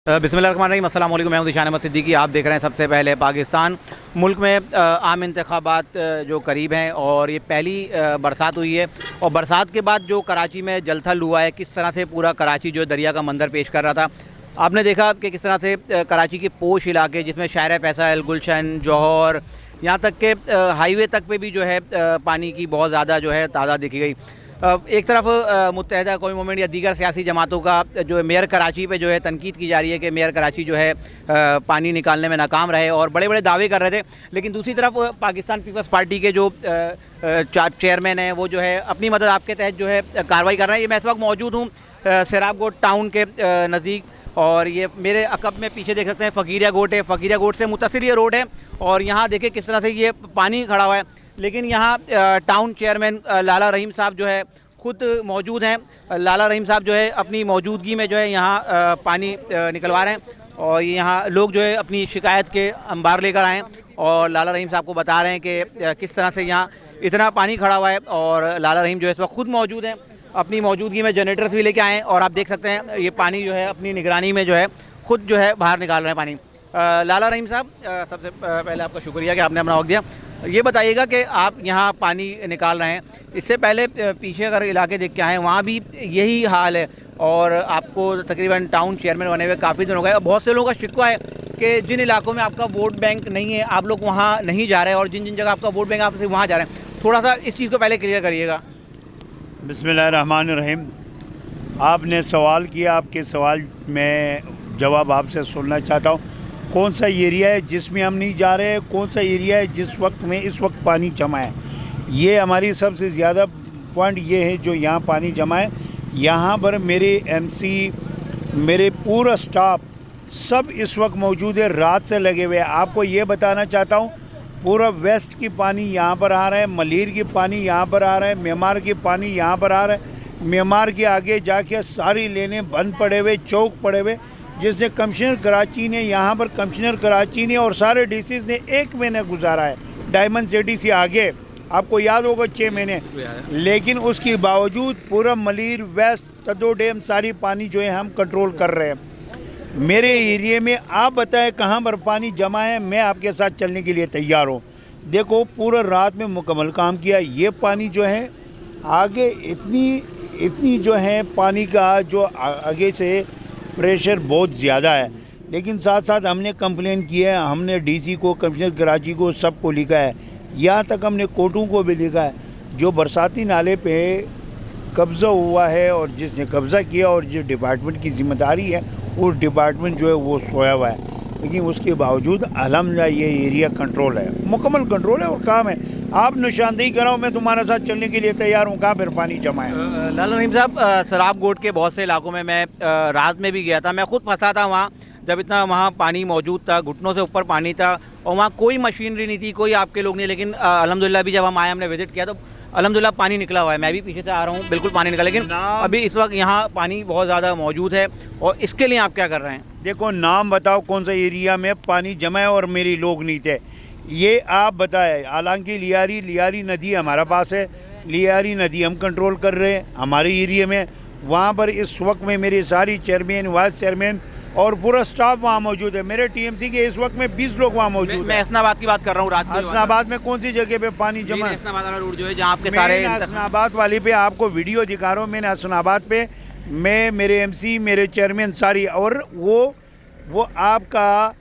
बिस्मिल्लाहिर्रहमानिर्रहीम, अस्सलाम वालेकुम। मैं हूं ज़ीशान अहमद सिद्दीकी। आप देख रहे हैं सबसे पहले पाकिस्तान। मुल्क में आम इंतखाबात जो करीब हैं और ये पहली बरसात हुई है और बरसात के बाद जो कराची में जलथल हुआ है, किस तरह से पूरा कराची जो दरिया का मंजर पेश कर रहा था। आपने देखा कि किस तरह से कराची के पोश इलाके जिसमें शायर फैसल, गुलशन, जौहर, यहाँ तक के हाईवे तक पे भी जो है पानी की बहुत ज़्यादा जो है तादाद देखी गई। एक तरफ मुत्तहदा कौमी मूवमेंट या दीगर सियासी जमातों का जो है मेयर कराची पे जो है तनकीद की जा रही है कि मेयर कराची जो है पानी निकालने में नाकाम रहे और बड़े बड़े दावे कर रहे थे। लेकिन दूसरी तरफ पाकिस्तान पीपल्स पार्टी के जो चेयरमैन हैं वो जो है अपनी मदद आपके तहत जो है कार्रवाई कर रहे हैं। ये मैं इस वक्त मौजूद हूँ सेराबगोट टाउन के नज़दीक और ये मेरे अकब में पीछे देख सकते हैं फ़कीरिया गोट है। फ़कीरिया गोट से मुत्तसिल ये रोड है और यहाँ देखिए किस तरह से ये पानी खड़ा हुआ है। लेकिन यहाँ टाउन चेयरमैन लाला रहीम साहब जो है ख़ुद मौजूद हैं। लाला रहीम साहब जो है अपनी मौजूदगी में जो है यहाँ पानी निकलवा रहे हैं और यहाँ लोग जो है अपनी शिकायत के अंबार लेकर आए हैं और लाला रहीम साहब को बता रहे हैं कि किस तरह से यहाँ इतना पानी खड़ा हुआ है। और लाला रहीम जो है इस वक्त ख़ुद मौजूद हैं, अपनी मौजूदगी में जनरेटर्स भी लेके आए हैं और आप देख सकते हैं ये पानी जो है अपनी निगरानी में जो है ख़ुद जो है बाहर निकाल रहे हैं पानी। लाला रहीम साहब, सबसे पहले आपका शुक्रिया कि आपने अपना वक्त दिया। ये बताइएगा कि आप यहाँ पानी निकाल रहे हैं, इससे पहले पीछे अगर इलाके देख के आए वहाँ भी यही हाल है और आपको तकरीबन टाउन चेयरमैन बने हुए काफ़ी दिन हो गए। बहुत से लोगों का शिकवा है कि जिन इलाकों में आपका वोट बैंक नहीं है आप लोग वहाँ नहीं जा रहे और जिन जिन जगह आपका वोट बैंक आप वहाँ जा रहे हैं। थोड़ा सा इस चीज़ को पहले क्लियर करिएगा। बिस्मिल्लाहिर्रहमानिर्रहीम, आपने सवाल किया, आपके सवाल में जवाब आपसे सुनना चाहता हूँ। कौन सा एरिया है जिसमें हम नहीं जा रहे हैं, कौन सा एरिया है जिस वक्त में इस वक्त पानी जमा है। ये हमारी सबसे ज़्यादा पॉइंट ये है जो यहाँ पानी जमा है। यहाँ पर मेरे एमसी, मेरे पूरा स्टाफ सब इस वक्त मौजूद है, रात से लगे हुए हैं। आपको ये बताना चाहता हूँ पूरा वेस्ट की पानी यहाँ पर आ रहा है, मलीर की पानी यहाँ पर आ रहा है, मेमार की पानी यहाँ पर आ रहा है। मेमार के आगे जाके सारी लेने बंद पड़े हुए, चौक पड़े हुए, जिसने कमिश्नर कराची ने यहाँ पर कमिश्नर कराची ने और सारे डीसीज ने 1 महीना गुजारा है डायमंड सिटी से आगे, आपको याद होगा 6 महीने। लेकिन उसके बावजूद पूरा मलीर, वेस्ट, तदो डैम सारी पानी जो है हम कंट्रोल कर रहे हैं। मेरे एरिए में आप बताएं कहाँ पर पानी जमा है, मैं आपके साथ चलने के लिए तैयार हूँ। देखो पूरा रात में मुकम्मल काम किया। ये पानी जो है आगे इतनी जो है पानी का जो आगे से प्रेशर बहुत ज़्यादा है। लेकिन साथ साथ हमने कंप्लेन किया है, हमने डीसी को, कमिश्नर कराची को, सबको लिखा है, यहाँ तक हमने कोर्टों को भी लिखा है। जो बरसाती नाले पे कब्ज़ा हुआ है और जिसने कब्ज़ा किया और जिस डिपार्टमेंट की जिम्मेदारी है उस डिपार्टमेंट जो है वो सोया हुआ है। लेकिन उसके बावजूद अल्हम्दुलिल्लाह ये एरिया कंट्रोल है, मुकम्मल कंट्रोल है और काम है। आप निशानदेही कराओ, मैं तुम्हारे साथ चलने के लिए तैयार हूँ। कहाँ फिर पानी जमा है। लाला रहीम साहब, सेराबगोट के बहुत से इलाकों में मैं रात में भी गया था, मैं खुद फंसा था वहाँ जब इतना वहाँ पानी मौजूद था, घुटनों से ऊपर पानी था और वहाँ कोई मशीनरी नहीं थी, कोई आपके लोग नहीं। लेकिन अल्हम्दुलिल्लाह भी जब हम आए, हमने विजिट किया तो अल्हम्दुलिल्लाह पानी निकला हुआ है। मैं भी पीछे से आ रहा हूँ, बिल्कुल पानी निकला। लेकिन अभी इस वक्त यहाँ पानी बहुत ज़्यादा मौजूद है और इसके लिए आप क्या कर रहे हैं? देखो नाम बताओ कौन सा एरिया में पानी जमा है और मेरे लोग नहीं थे, ये आप बताएं। हालांकि लियारी नदी हमारा पास है, लियारी नदी हम कंट्रोल कर रहे हैं हमारे एरिया में। वहाँ पर इस वक्त में मेरे सारी चेयरमैन, वाइस चेयरमैन और पूरा स्टाफ वहाँ मौजूद है। मेरे टीएमसी के इस वक्त में 20 लोग वहाँ मौजूद हैं। मैं हसनाबाद की बात कर रहा हूँ। रात में हसनाबाद में कौन सी जगह पे पानी जमा है? हसनाबाद वाला रोड जो है जहाँ आपके सारे हसनाबाद वाली पे आपको वीडियो दिखा रहा हूँ। मैंने हसनाबाद पे मैं, मेरे एमसी, मेरे चेयरमैन सारी, और वो आपका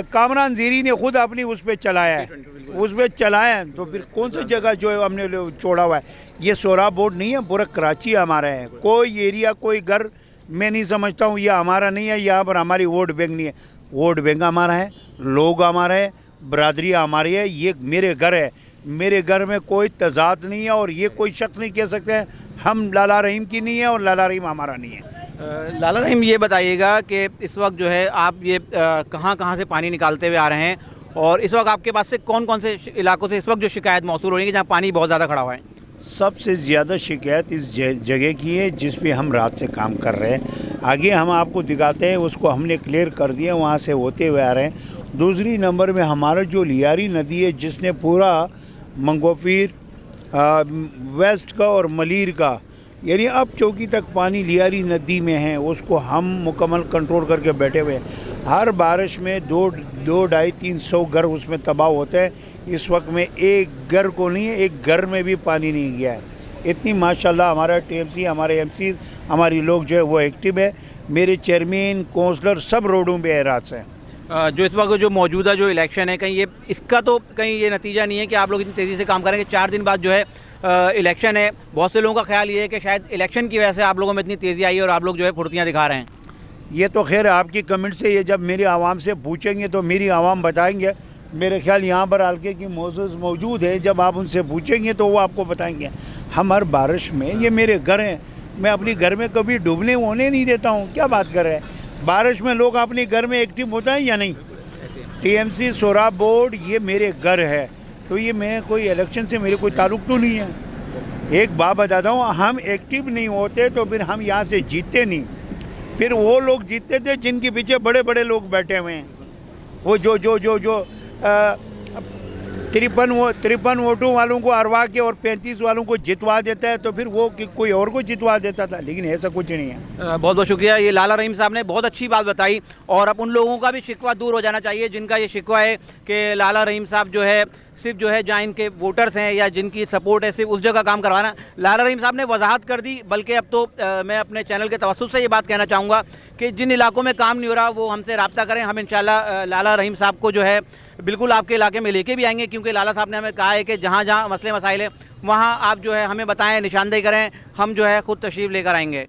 कामरान ज़ीरी ने खुद अपनी उस पर चलाया है, उस पर चलाया है। तो फिर कौन सी जगह जो है हमने छोड़ा हुआ है? ये सोरा बोर्ड नहीं है, पूरा कराची हमारा है। कोई एरिया, कोई घर मैं नहीं समझता हूँ ये हमारा नहीं है। यहाँ पर हमारी वोट बैंक नहीं है, वोट बैंक हमारा है, लोग हमारे हैं, बरादरी हमारी है। ये मेरे घर है, मेरे घर में कोई तजाद नहीं है और ये कोई शक नहीं कह सकते हैं हम लाला रहीम की नहीं है और लाला रहीम हमारा नहीं है। लाला रहीम, ये बताइएगा कि इस वक्त जो है आप ये कहाँ से पानी निकालते हुए आ रहे हैं और इस वक्त आपके पास से कौन कौन से इलाकों से इस वक्त जो शिकायत मौसूल हो रही है जहाँ पानी बहुत ज़्यादा खड़ा हुआ है? सबसे ज़्यादा शिकायत इस जगह की है जिस पे हम रात से काम कर रहे हैं। आगे हम आपको दिखाते हैं, उसको हमने क्लियर कर दिया, वहाँ से होते हुए आ रहे हैं। दूसरी नंबर में हमारा जो लियारी नदी है जिसने पूरा मंगोफिर, वेस्ट का और मलीर का यानी अब चौकी तक पानी लियारी नदी में है, उसको हम मुकम्मल कंट्रोल करके बैठे हुए हैं। हर बारिश में 200-250-300 घर उसमें तबाह होते हैं। इस वक्त में एक घर को नहीं है, एक घर में भी पानी नहीं गया है। इतनी माशाल्लाह हमारा टीएमसी, हमारे एमसी, हमारी लोग जो है वो एक्टिव है। मेरे चेयरमैन, काउंसलर सब रोडों पे रात से। जो इस वक्त जो मौजूदा जो इलेक्शन है, कहीं ये इसका तो कहीं ये नतीजा नहीं है कि आप लोग इतनी तेज़ी से काम करेंगे। 4 दिन बाद जो है इलेक्शन है, बहुत से लोगों का ख्याल ये है कि शायद इलेक्शन की वजह से आप लोगों में इतनी तेज़ी आई है और आप लोग जो है फुर्तियाँ दिखा रहे हैं। ये तो खैर आपकी कमेंट से, ये जब मेरी आवाम से पूछेंगे तो मेरी आवाम बताएंगे। मेरे ख्याल यहाँ पर हल्के की मौजूद है, जब आप उनसे पूछेंगे तो वो आपको बताएंगे। हम हर बारिश में, ये मेरे घर हैं, मैं अपने घर में कभी डूबने होने नहीं देता हूँ। क्या बात कर रहे हैं, बारिश में लोग अपने घर में एक्टिव होता है या नहीं? टीएमसी, सोरा बोर्ड, ये मेरे घर है, तो ये मैं कोई इलेक्शन से मेरे कोई ताल्लुक तो नहीं है। एक बात बताता हूँ, हम एक्टिव नहीं होते तो फिर हम यहाँ से जीतते नहीं। फिर वो लोग जीतते थे जिनके पीछे बड़े बड़े लोग बैठे हुए हैं। वो जो 53 वोटों वालों को हरवा के और 35 वालों को जितवा देता है, तो फिर वो कोई और को जितवा देता था, लेकिन ऐसा कुछ नहीं है। बहुत बहुत शुक्रिया। ये लाला रहीम साहब ने बहुत अच्छी बात बताई और अब उन लोगों का भी शिकवा दूर हो जाना चाहिए जिनका ये शिकवा है कि लाला रहीम साहब जो है सिर्फ जो है जहाँ इनके वोटर्स हैं या जिनकी सपोर्ट है सिर्फ उस जगह काम करवाना। लाला रहीम साहब ने वजाहत कर दी, बल्कि अब तो मैं अपने चैनल के तवज्जुह से ये बात कहना चाहूँगा कि जिन इलाकों में काम नहीं हो रहा वो हमसे रब्ता करें। हम इंशाल्लाह लाला रहीम साहब को जो है बिल्कुल आपके इलाके में लेके भी आएंगे, क्योंकि लाला साहब ने हमें कहा है कि जहाँ जहाँ मसले मसाइल हैं वहाँ आप जो है हमें बताएं, निशानदेही करें, हम जो है ख़ुद तशरीफ़ लेकर आएंगे।